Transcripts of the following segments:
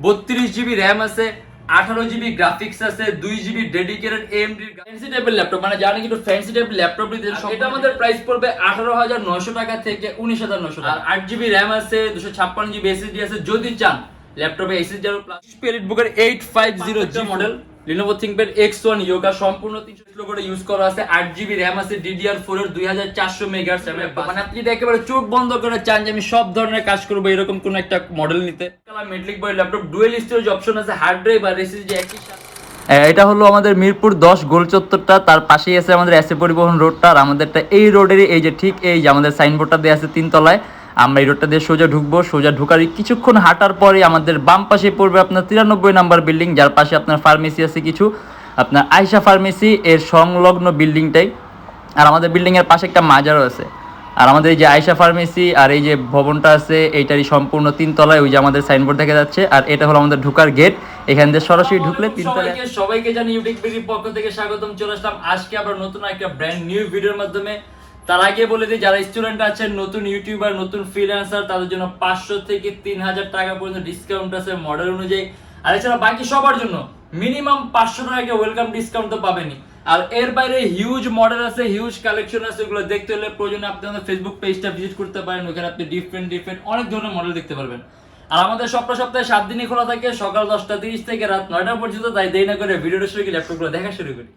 32 GB RAM আছে, 18 GB graphics আছে, 2 GB dedicated AMD fancy টাইপের ল্যাপটপ, মানে যারা কিন্তু ফ্যান্সি টাইপের ল্যাপটপ নিতে চান, এটা আমাদের প্রাইস পড়বে 18,900 টাকা থেকে 19,900 টাকা। আর 8 GB র্যাম আছে, 256 GB SSD আছে, যদি চান ল্যাপটপে SSD আরো প্লাস এলিটবুকের 850G model Lenovo ThinkPad X1 Yoga সম্পূর্ণ 300 কিলো করে ইউজ করা আছে, 8 GB র্যাম আছে, DDR4 এর 2400 মেগাহার্টজ ল্যাপটপ। মানে আপনি যদি একেবারে চোখ বন্ধ করে চান যে আমি সব ধরনের কাজ করব এরকম কোন একটা মডেল নিতে, colour metallic body laptop, dual storage option আছে, হার্ড ড্রাইভ আর SSD একই সাথে। এটা হলো আমাদের মিরপুর 10 গোল চত্বরটা, তার পাশেই আছে আমাদের এসএ পরিবহন রোডটা, আর আমাদেরটা এই রোডেরই এই যে ঠিক এই যে আমাদের সাইনবোর্ডটা দেওয়া আছে 3 তলায়। আমরা এই রোডটা দিয়ে সোজা ঢুকবো, সোজা ঢুকার কিছুক্ষণ হাঁটার পরে আমাদের বাম পাশে পড়বে আপনার 93 নাম্বার বিল্ডিং, যার পাশে আপনার ফার্মেসি আছে কিছু, আপনার আয়শা ফার্মেসি এর সংলগ্ন বিল্ডিংটাই। আর আমাদের বিল্ডিংয়ের পাশে একটা মাজারও আছে। আর আমাদের এই যে আয়শা ফার্মেসি আর এই যে ভবনটা আছে এইটারই সম্পূর্ণ 3 তলায়, ওই যে আমাদের সাইনবোর্ড দেখা যাচ্ছে। আর এটা হলো আমাদের ঢুকার গেট, এখান দিয়ে সরাসরি ঢুকলে 3 তলায়। সবাইকে জানি ইউটিউবের পক্ষ থেকে স্বাগতম, চলে আসলাম আজকে আবার নতুন একটা ব্র্যান্ড নিউ ভিডিওর মাধ্যমে। তার আগে বলে দিই, যারা স্টুডেন্ট আছেন, নতুন ইউটিউবার, নতুন ফ্রিল্যান্সার, তাদের জন্য 500 থেকে 3000 টাকা পর্যন্ত ডিসকাউন্ট আছে মডেল অনুযায়ী। আর এছাড়া বাকি সবার জন্য মিনিমাম 500 টাকা ওয়েলকাম ডিসকাউন্ট তো পাবেনই। আর এর বাইরে হিউজ মডেল আছে, হিউজ কালেকশন আছে, এগুলো দেখতে হলে প্রয়োজনে আপনি আমাদের ফেসবুক পেজটা ভিজিট করতে পারেন, ওখানে আপনি ডিফারেন্ট অনেক ধরনের মডেল দেখতে পারবেন। আর আমাদের সপ্তাহে 7 দিনই খোলা থাকে, সকাল 10টা 30 থেকে রাত 9টা পর্যন্ত। তাই দেরি না করে ভিডিওটা শুরু করি, ল্যাপটপগুলো দেখা শুরু করি।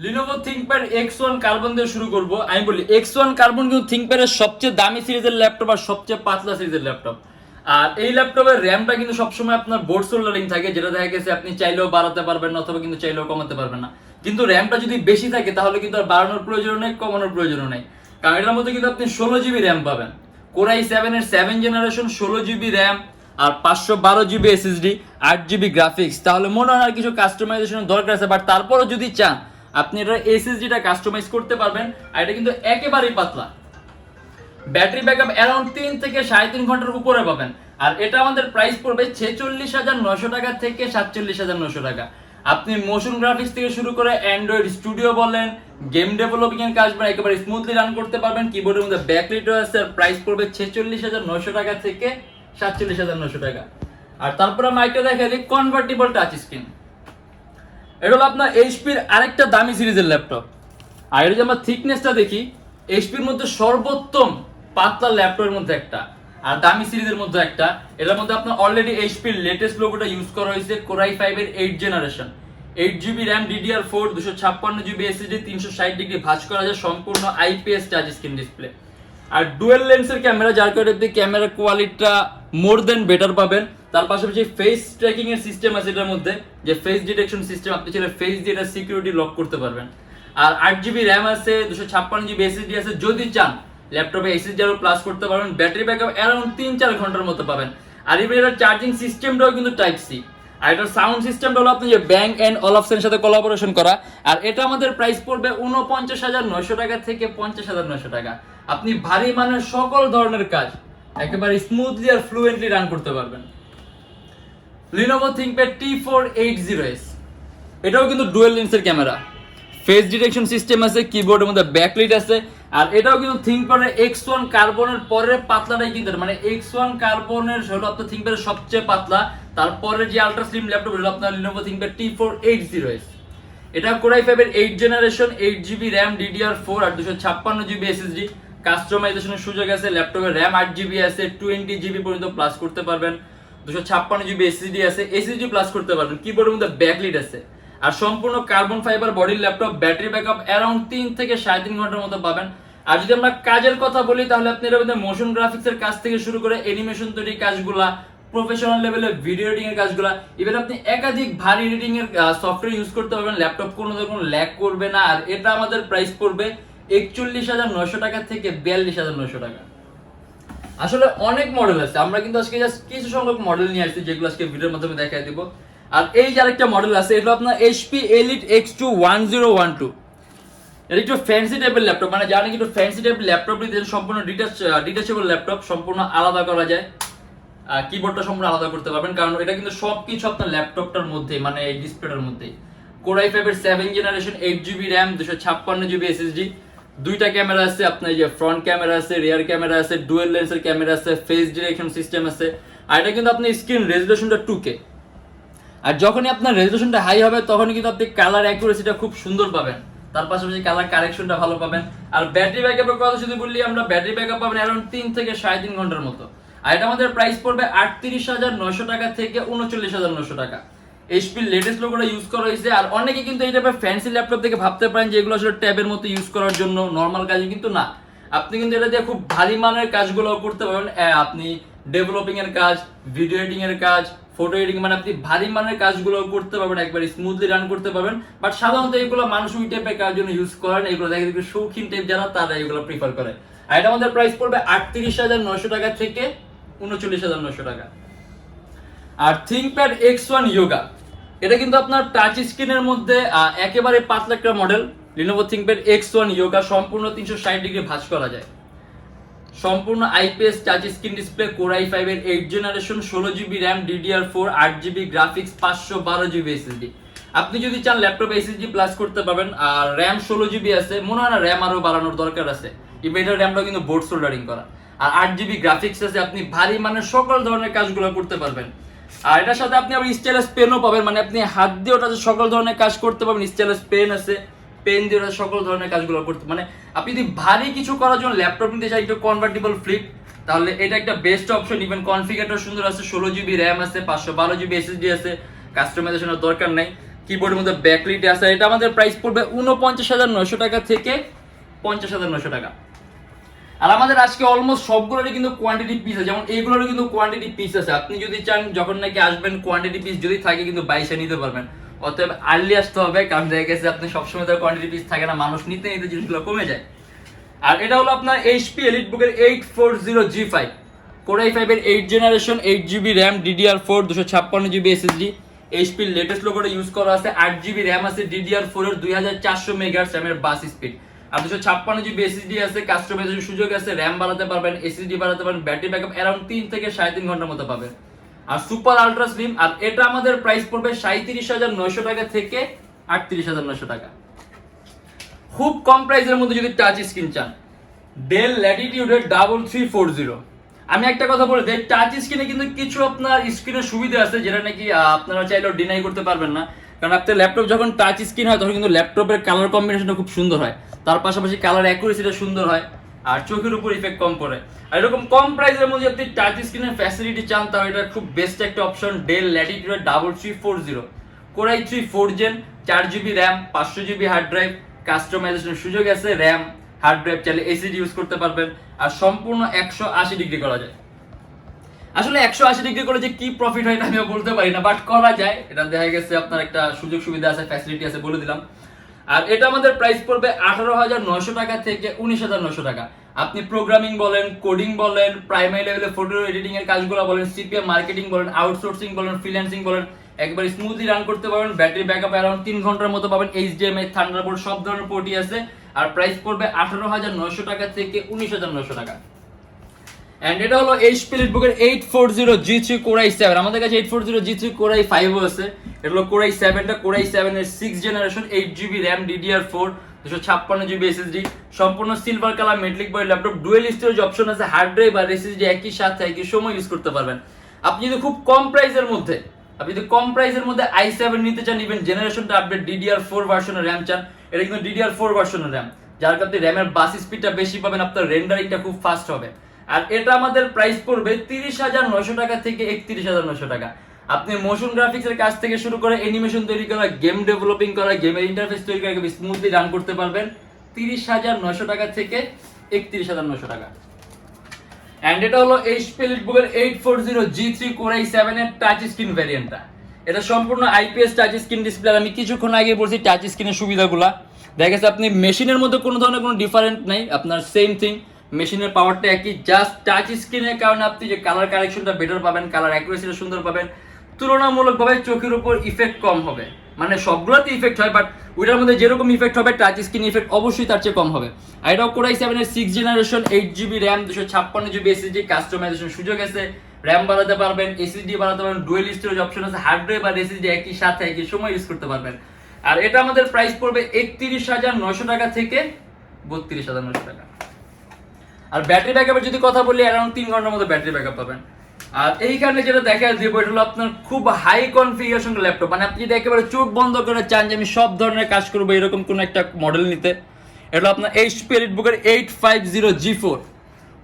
Lenovo ThinkPad X1 কার্বন দিয়ে শুরু করব। আমি বলি X1 কার্বন কিন্তু ThinkPad এর সবচেয়ে দামি সিরিজের ল্যাপটপ আর সবচেয়ে পাতলা সিরিজের ল্যাপটপ। আর এই ল্যাপটপের র্যামটা কিন্তু সবসময় আপনার বোর্ড সোল্ডারিং থাকে, যেটা দেখা গেছে আপনি চাইলেও বাড়াতে পারবেন না অথবা কিন্তু চাইলেও কমাতে পারবেন না। কিন্তু র্যামটা যদি বেশি থাকে তাহলে কিন্তু আর বাড়ানোর প্রয়োজন নেই, কমানোর প্রয়োজন নেই, কারণ এটার মধ্যে কিন্তু আপনি 16 GB র্যাম পাবেন। Core i7 এর 7 জেনারেশন, 16 GB র্যাম আর 512 GB SSD, 8 GB গ্রাফিক্স। তাহলে মনে হয় আর কিছু কাস্টমাইজেশনের দরকার আছে, বাট তারপরও যদি চান আপনি এটা এসএসডিটা কাস্টমাইজ করতে পারবেন। আর এটা কিন্তু একেবারেই পাতলা, ব্যাটারি ব্যাকআপ অ্যারাউন্ড 3 থেকে 3.5 ঘন্টার উপরে পাবেন। আর এটা আমাদের প্রাইস পড়বে 46,900 টাকা থেকে 47,900 টাকা। আপনি মোশন গ্রাফিক্স থেকে শুরু করে অ্যান্ড্রয়েড স্টুডিও বলেন, গেম ডেভেলপিং এর কাজ মানে একেবারে স্মুথলি রান করতে পারবেন। কিবোর্ডের মধ্যে ব্যাকলাইটও আছে। আর প্রাইস পড়বে 46,900 টাকা থেকে 47,900 টাকা। আর তারপর আমরা একটা দেখা দিই কনভার্টিবল টাচ স্ক্রিন। এটা হলো আপনার এইচপির আরেকটা দামি সিরিজের ল্যাপটপ। আর এটা যে আমরা থিকনেসটা দেখি, এইচপির মধ্যে সর্বোত্তম পাতলা ল্যাপটপের মধ্যে একটা আর দামি সিরিজের মধ্যে একটা। এটার মধ্যে আপনার অলরেডি এইচপির লেটেস্ট লোগোটা ইউজ করা হয়েছে, Core i5 এর 8 generation, 8 GB RAM, DDR4, 256 GB SSD, 360 degree ভাঁজ করা যায়, সম্পূর্ণ IPS টাচ স্ক্রিন ডিসপ্লে। আর ডুয়েল লেন্সের ক্যামেরা, যার কারণে আপনি ক্যামেরার কোয়ালিটিটা মোর দেন বেটার পাবেন। তার পাশাপাশি ফেস ট্র্যাকিং এর সিস্টেম আছে এটার মধ্যে, যে ফেস ডিটেকশন সিস্টেম, আপনি চাইলে ফেস দিয়ে এটা সিকিউরিটি লক করতে পারবেন। আর 8 GB র্যাম আছে, 256 GB SSD আছে, যদি চান ল্যাপটপে SSD আরো প্লাস করতে পারবেন। ব্যাটারি ব্যাকআপ অ্যারাউন্ড 3-4 ঘন্টার মতো পাবেন। আর এবার এটার চার্জিং সিস্টেমটাও কিন্তু টাইপ সি। আর এটার সাউন্ড সিস্টেমটা হলো আপনি যে ব্যাং এন্ড অলফসের সাথে কোলাবোরেশন করা। আর এটা আমাদের প্রাইস পড়বে 49,900 টাকা থেকে 50,900 টাকা। আপনি ভারী মানের সকল ধরনের কাজ একেবারে স্মুথলি আর ফ্লুয়েন্টলি রান করতে পারবেন। Lenovo ThinkPad T480S, এটাও কিন্তু ডুয়াল লেন্সের ক্যামেরা, ফেস ডিটেকশন সিস্টেম আছে, কিবোর্ডের মধ্যে ব্যাকলাইট আছে। আর এটাও কিন্তু ThinkPad X1 কার্বনের পরের পাতলাটাই কিন্তু, মানে X1 কার্বনের হলো আপনার ThinkPad এর সবচেয়ে পাতলা, তারপরে যে আলট্রা স্লিম ল্যাপটপ হলো আপনার Lenovo ThinkPad T480S। এটা Core i5 এর 8 জেনারেশন, 8 GB র্যাম, DDR4 আর 256 GB SSD। কাস্টমাইজেশনের সুযোগ আছে, ল্যাপটপের র্যাম 8 GB আছে, 20 GB পর্যন্ত প্লাস করতে পারবেন, 256 GB SSD আছে, SSD প্লাস করতে পারবেন। কিবোর্ডের মধ্যে ব্যাকলাইট আছে। আর সম্পূর্ণ কার্বন ফাইবার বডির ল্যাপটপ, ব্যাটারি ব্যাকআপ অ্যারাউন্ড 3 থেকে 3.5 ঘন্টার মতো পাবেন। আর যদি আমরা কাজের কথা বলি তাহলে আপনি এর মধ্যে মোশন গ্রাফিক্সের কাজ থেকে শুরু করে অ্যানিমেশন তৈরির কাজগুলা, প্রফেশনাল লেভেলে ভিডিও এডিটিং এর কাজগুলা, ইভেন আপনি একাধিক ভারী এডিটিং এর সফটওয়্যার ইউজ করতে পারবেন। ল্যাপটপ কোনো রকম ল্যাগ করবে না। আর এটা আমাদের প্রাইস পড়বে 41,900 টাকা থেকে 42,900 টাকা। আসলে অনেক মডেল আছে, আমরা কিন্তু আজকে জাস্ট কিছু সংখ্যক মডেল নিয়ে আসছি যেগুলো আজকে ভিডিওর মাধ্যমে দেখাই দিব। আর এই যে আরেকটা মডেল আছে, এটা আপনার HP Elite X2 1012। এটা একটু ফ্যান্সি টাইপের ল্যাপটপ, মানে যারা নাকি একটু ফ্যান্সি টাইপের ল্যাপটপ নিতে সম্পূর্ণ ডিটাচেবল ল্যাপটপ, সম্পূর্ণ আলাদা করা যায়, কিবোর্ডটা সম্পূর্ণ আলাদা করতে পারবেন, কারণ এটা কিন্তু সবকিছু আপনার ল্যাপটপটার মধ্যে, মানে এই ডিসপ্লেটার মধ্যেই। Core i5 এর 7 generation 8GB RAM 256GB SSD, দুইটা ক্যামেরা আছে, আপনার যে ফ্রন্ট ক্যামেরা আছে, রিয়ার ক্যামেরা আছে, ডুয়েল লেন্সের ক্যামেরা আছে, ফেস ডিরেকশন সিস্টেম আছে, আর এটা কিন্তু আপনার স্ক্রিন রেজোলিউশনটা 2K। আর যখনই আপনার রেজোলিউশনটা হাই হবে তখনই কিন্তু আপনি কালার অ্যাকুরেসিটা খুব সুন্দর পাবেন, তার পাশাপাশি কালার কারেকশনটা ভালো পাবেন। আর ব্যাটারি ব্যাকআপের কথা যদি বললি, আমরা ব্যাটারি ব্যাকআপ পাবেন অ্যারাউন্ড 3 থেকে 3.5 ঘন্টার মতো। আর এটা আমাদের প্রাইস পড়বে 38,900 টাকা থেকে 39,900 টাকা। এইচপির লেটেস্ট লোগোটা ইউজ করা হয়েছে। আর অনেকে কিন্তু এই টাইপের ফ্যান্সি ল্যাপটপ দেখে ভাবতে পারেন যে এগুলো আসলে ট্যাবের মতো ইউজ করার জন্য, নর্মাল কাজে, কিন্তু না। আপনি কিন্তু এটা দিয়ে খুব ভারী মানের কাজগুলো করতে পারবেন। আপনি ডেভেলপিং এর কাজ, ভিডিও এডিটিং এর কাজ, ফটো এডিটিং, মানে আপনি ভারী মানের কাজগুলো করতে পারবেন, একবার স্মুথলি রান করতে পারবেন। বাট সাধারণত এগুলো মানুষ ওই টাইপের কাজের জন্য ইউজ করেন, এগুলো দেখে দেখবে শৌখিন টাইপ যারা, তারা এগুলো প্রিফার করে। আর এটা আমাদের প্রাইস পড়বে 38,900 টাকা থেকে 39,900 টাকা। আর থিংকপ্যাড X1 Yoga, এটা কিন্তু আপনার টাচ স্ক্রিনের মধ্যে একেবারে পাতলা একটা model. Lenovo ThinkPad X1 Yoga সম্পূর্ণ 360 ডিগ্রি ভাঁজ করা যায়, সম্পূর্ণ IPS touch screen display, Core i5 এর 8 generation, 16GB RAM, DDR4, 8GB graphics, 512GB SSD। আপনি যদি চান ল্যাপটপে SSD প্লাস করতে পারবেন। আর RAM 16GB আছে, মনে হয় না RAM আরো বাড়ানোর দরকার আছে, ইনভার্টার র্যামটা কিন্তু বোর্ড সোল্ডারিং করা। আর 8GB গ্রাফিক্স আছে, আপনি ভারী মানের সকল ধরনের কাজগুলো করতে পারবেন। আর এটার সাথে আপনি আবার স্টাইলাস পেনও পাবেন, মানে আপনি হাত দিয়ে ওটা সকল ধরনের কাজ করতে পারবেন। স্টাইলাস পেন আছে, পেন দিয়ে ওটা সকল ধরনের কাজগুলো করতে, মানে আপনি যদি ভারী কিছু করার জন্য ল্যাপটপ নিতে চাই একটু কনভার্টেবল ফ্লিপ, তাহলে এটা একটা বেস্ট অপশন। ইভেন কনফিগারেটর সুন্দর আছে, 16GB RAM আছে, 512GB SSD আছে, কাস্টমাইজেশনের দরকার নাই, কিবোর্ডের মধ্যে ব্যাকলিট আছে। এটা আমাদের প্রাইস পড়বে 49,900 টাকা থেকে 50,900 টাকা। আর আমাদের আজকে অলমোস্ট সবগুলোরই কিন্তু কোয়ান্টিটি পিস আছে, যেমন এইগুলোরও কিন্তু কোয়ান্টিটি পিস আছে। আপনি যদি চান যখন নাকি আসবেন, কোয়ান্টিটি পিস যদি থাকে কিন্তু 22 নিতে পারবেন। অতএব আর্লি আসতে হবে, কারণ দেখা গেছে আপনি সবসময় তার কোয়ান্টিটি পিস থাকে না, মানুষ নিতে নিতে জিনিসগুলো কমে যায়। আর এটা হলো আপনার HP EliteBook-এর 840G5, Core i5 এর 8 generation, 8GB RAM, DDR4, 256GB SSD। HP latest লোগোটা ইউজ করা আছে, 8GB RAM আছে, DDR4 এর 2400 মেগাহার্টজ RAM-এর বাস স্পিড, আর 256GB SSD আছে, কাস্টমাইজেশন সুযোগ আছে, RAM বাড়াতে পারবেন, SSD বাড়াতে পারবেন, ব্যাটারি ব্যাকআপ অ্যারাউন্ড 3 থেকে 3.5 ঘন্টার মতো পাবেন। আর সুপার আলট্রা স্লিম। আর এটা আমাদের প্রাইস পড়বে 37,900 টাকা থেকে 38,900 টাকা। খুব কম প্রাইসের মধ্যে যদি টাচ স্ক্রিন চান, Dell Latitude 3340। আমি একটা কথা বলে দেই, টাচ স্ক্রিনে কিন্তু কিছু আপনার স্ক্রিনের সুবিধা আছে যেটা নাকি আপনারা চাইলেও ডিনাই করতে পারবেন না। কারণ আপনার ল্যাপটপ যখন টাচ স্ক্রিন হয় তখন কিন্তু ল্যাপটপের কালার কম্বিনেশনটা খুব সুন্দর হয়, তার পাশাপাশি কালার অ্যাকুরেসিটা সুন্দর হয়, আর চোখের উপর ইফেক্ট কম পড়ে। আর এরকম কম প্রাইসের মধ্যে আপনি টাচ স্ক্রিনের ফ্যাসিলিটি চান, তাহলে এটা খুব বেস্ট একটা option, Dell Latitude 3340। Core i3 4 Gen, 4GB RAM, 500GB hard drive, কাস্টমাইজেশনের সুযোগ আছে, RAM, হার্ড ড্রাইভ চাইলে SSD ইউজ করতে পারবেন। আর সম্পূর্ণ 180 ডিগ্রি করা যায়। আসলে 180 ডিগ্রি করে যে কি প্রফিট হয় এটা আমিও বলতে পারি না, বাট করা যায়। এটা দেখা গেছে আপনার একটা সুযোগ সুবিধা আছে, ফ্যাসিলিটি আছে, বলে দিলাম। আর এটা আমাদের প্রাইস পড়বে 18,900 টাকা থেকে 19,900 টাকা। আপনি প্রোগ্রামিং বলেন, কোডিং বলেন, প্রাইমারি লেভেলে ফটো এডিটিং এর কাজগুলো বলেন, সিপিএম মার্কেটিং বলেন, আউটসোর্সিং বলেন, ফ্রিল্যান্সিং বলেন, একবার স্মুথলি রান করতে পারবেন। ব্যাটারি ব্যাকআপ অ্যারাউন্ড 3 ঘন্টার মতো পাবেন, HDMI, থান্ডারবোল্ট সব ধরনের পোর্টই আছে। আর প্রাইস পড়বে 18,900 টাকা থেকে 19,900 টাকা। এন্ড এটা হলো HP EliteBook-এর 840G3 Core i7। আমাদের কাছে 840G3 Core i5 ও আছে। এটা হলো Core i7টা, Core i7 এর 6 generation, 8GB RAM, DDR4, 256GB SSD, সম্পূর্ণ silver colour metallic body laptop, dual storage option আছে, হার্ড ড্রাইভ আর SSD একই সাথে একই সময় ইউজ করতে পারবেন। আপনি যদি খুব কম প্রাইসের মধ্যে i7 নিতে চান, ইভেন জেনারেশনটা আপডেট DDR4 ভার্সনের RAM চান, এটা কিন্তু DDR4 ভার্সনের RAM, যার কারণে র্যামের বাস স্পিডটা বেশি পাবেন, আপনার রেন্ডারিংটা খুব ফাস্ট হবে। আর এটা আমাদের প্রাইস পড়বে 30,900 টাকা থেকে 31,900 টাকা। আপনি মোশন গ্রাফিক্সের কাজ থেকে শুরু করে অ্যানিমেশন তৈরি করা, গেম ডেভেলপিং করা, গেমের ইন্টারফেস তৈরি করা স্মুথলি রান করতে পারবেন 30,900 টাকা থেকে 31,900 টাকা। এন্ড এটা হলো HP EliteBook-এর 840G3 Core i7 এর টাচ স্ক্রিন ভ্যারিয়েন্টটা। এটা সম্পূর্ণ আইপিএস টাচ স্ক্রিন ডিসপ্লে। আমি কিছুক্ষণ আগে বলছি টাচ স্ক্রিনের সুবিধাগুলো, দেখা গেছে আপনি মেশিনের মধ্যে কোনো ধরনের কোনো ডিফারেন্ট নাই, আপনার সেম থিং, মেশিনের পাওয়ারটা একই, জাস্ট টাচ স্ক্রিনের কারণে আপনি যে কালার কারেকশনটা বেটার পাবেন, কালার অ্যাকুরেসিটা সুন্দর পাবেন, তুলনামূলকভাবে চোখের উপর ইফেক্ট কম হবে। মানে সবগুলোতে ইফেক্ট হয়, বাট ওইটার মধ্যে যেরকম ইফেক্ট হবে টাচ স্ক্রিন ইফেক্ট অবশ্যই তার চেয়ে কম হবে। আর এটাও কোরাই 7 এর 6 generation, 8GB RAM, 256GB SSD, customisation সুযোগ আছে, র্যাম বাড়াতে পারবেন, SSD বাড়াতে পারবেন, ডুয়েল স্টোরেজ অপশন আছে, হার্ড ড্রাইভ আর SSD একই সাথে একই সময় ইউজ করতে পারবেন। আর এটা আমাদের প্রাইস পড়বে 31,900 টাকা থেকে 32,900 টাকা। আর ব্যাটারি ব্যাকআপের যদি কথা বলি, অ্যারাউন্ড 3 ঘন্টার মতো ব্যাটারি ব্যাকআপ পাবেন। আর এইখানে যেটা দেখা দেবো এটা হলো আপনার খুব হাই কনফিগারেশন ল্যাপটপ, মানে আপনি যদি একেবারে চোখ বন্ধ করে চান যে আমি সব ধরনের কাজ করবো এরকম কোন একটা মডেল নিতে, এটা আপনার HP EliteBook-এর 850G4,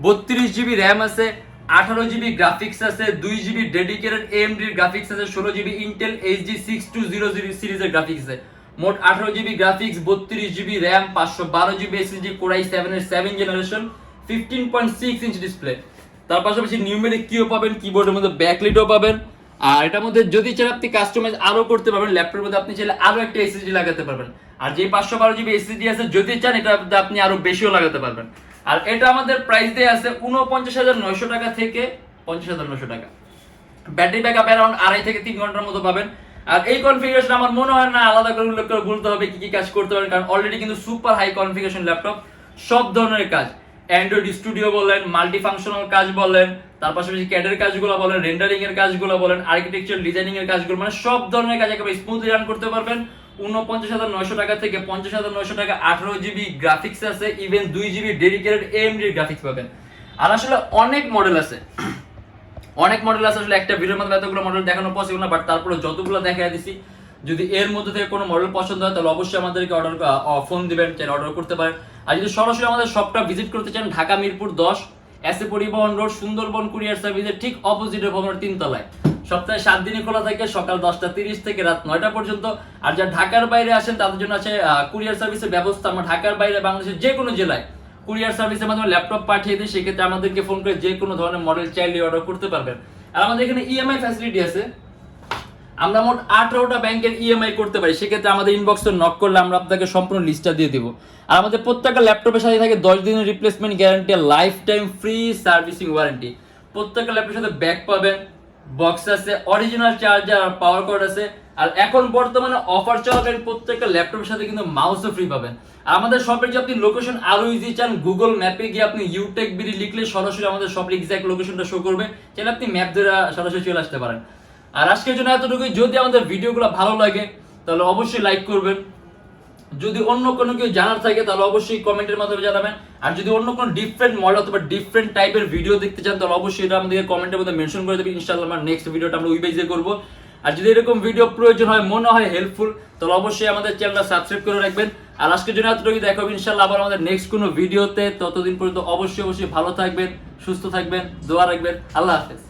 32GB র্যাম আছে, 18GB গ্রাফিক্স আছে, 2GB ডেডিকেটেড AMD গ্রাফিক্স আছে, 16GB ইন্টেল HD 6200 সিরিজের গ্রাফিক্স আছে, মোট 18GB graphics, 32GB RAM, 512GB SSD, core i 7 এর 7 জেনারেশন, 15.6 ইঞ্চ ডিসপ্লে। তার পাশাপাশি নিউমেরিক কিও পাবেন, কিবোর্ডের মধ্যে ব্যাকলাইটও পাবেন। আর এটার মধ্যে যদি চান আপনি কাস্টমাইজ আরো করতে পারবেন, ল্যাপটপের মধ্যে আপনি চাইলে আরো একটা SSD লাগাতে পারবেন। আর যে 512GB SSD আছে যদি চান এটা আপনি আরো বেশিও লাগাতে পারবেন। আর এটা আমাদের প্রাইস দিয়ে আছে 49,900 টাকা থেকে 50,900 টাকা। ব্যাটারি ব্যাকআপ অ্যারাউন্ড 2.5 থেকে 3 ঘন্টার মতো পাবেন। আর এই কনফিগারেশন আমার মনে হয় না আলাদা করে উল্লেখ করে বলতে হবে কি কি কাজ করতে পারেন, কারণ অলরেডি কিন্তু সুপার হাই কনফিগারেশন ল্যাপটপ, সব ধরনের কাজ, অ্যান্ড্রয়েড স্টুডিও বলেন, মাল্টি ফাংশনাল কাজ বলেন, তার পাশাপাশি ক্যাডের কাজগুলো বলেন, রেন্ডারিং এর কাজগুলো বলেন, আর্কিটেকচার ডিজাইনিং এর কাজগুলো, মানে সব ধরনের কাজ একেবারে স্মুথলি রান করতে পারবেন 49,900 টাকা থেকে 50,900 টাকা। 18GB গ্রাফিক্স আছে, even 2GB dedicated AMD graphics পাবেন। আর আসলে অনেক মডেল আছে, অনেক মডেল আছে, আসলে একটা ভিডিওর মধ্যে এতগুলো মডেল দেখানো পসিবল না, বাট তারপরে যতগুলো দেখাই দিছি, যদি এর মধ্যে থেকে কোনো মডেল পছন্দ হয় তাহলে অবশ্যই আমাদেরকে ফোন দিবেন, চাইলে অর্ডার করতে পারেন। আর যদি সরাসরি আমাদের শপটা ভিজিট করতে চান, ঢাকা মিরপুর 10 এসএ পরিবহন রোড, সুন্দরবন কুরিয়ার সার্ভিসের ঠিক অপোজিটে ভবনের 3 তলায়। সপ্তাহে 7 দিনই খোলা থাকে, সকাল 10:30 থেকে রাত 9টা পর্যন্ত। আর যারা ঢাকার বাইরে আসেন তাদের জন্য আছে কুরিয়ার সার্ভিসের ব্যবস্থা। আমরা ঢাকার বাইরে বাংলাদেশের যে কোনো জেলায় কুরিয়ার সার্ভিসের মাধ্যমে ল্যাপটপ পাঠিয়ে দিই, সেক্ষেত্রে আমাদেরকে ফোন করে যে কোনো ধরনের মডেল চাইলে অর্ডার করতে পারবেন। আর আমাদের এখানে EMI ফ্যাসিলিটি আছে, আমরা মোট 18টা ব্যাংকের EMI করতে পারি। সেক্ষেত্রে আমাদের ইনবক্সে নক করলে আমরা আপনাকে সম্পূর্ণ লিস্টটা দিয়ে দিব। আর আমাদের প্রত্যেকটা ল্যাপটপের সাথে থাকে 10 দিনের replacement guarantee, life time free servicing warranty. প্রত্যেকটা ল্যাপটপের সাথে ব্যাগ পাবেন, বক্স আছে, অরিজিনাল চার্জার আর পাওয়ার কর্ড আছে। আর এখন বর্তমানে অফার চলাকালীন প্রত্যেকটা ল্যাপটপের সাথে কিন্তু মাউসও ফ্রি পাবেন। আর আমাদের শপের যে আপনি লোকেশন আরো ইজি চান, গুগল ম্যাপে গিয়ে আপনি YoutechBD লিখলে সরাসরি আমাদের শপের এক্সাক্ট লোকেশনটা শো করবে, চাইলে আপনি ম্যাপ ধরে সরাসরি চলে আসতে পারেন। আর আজকের জন্য এতটুকুই। যদি আমাদের ভিডিওগুলো ভালো লাগে তাহলে অবশ্যই লাইক করবেন, যদি অন্য কোনো কিছু জানার থাকে তাহলে অবশ্যই কমেন্টের মাধ্যমে জানাবেন। আর যদি অন্য কোনো ডিফারেন্ট মডেল অথবা ডিফারেন্ট টাইপের ভিডিও দেখতে চান তাহলে অবশ্যই এটা আমাদেরকে কমেন্টের মধ্যে মেনশন করে দেবেন। ইনশাআল্লাহ আমার নেক্সট ভিডিওটা আমরা ওই বেজে করব। আর যদি এরকম ভিডিও প্রয়োজন হয়, মনে হয় হেল্পফুল, তাহলে অবশ্যই আমাদের চ্যানেলটা সাবস্ক্রাইব করে রাখবেন। আর আজকের জন্য এতটুকুই, দেখা হবে ইনশাআল্লাহ আবার আমাদের নেক্সট কোনো ভিডিওতে। ততদিন পর্যন্ত অবশ্যই ভালো থাকবেন, সুস্থ থাকবেন, দোয়া রাখবেন। আল্লাহ হাফেজ।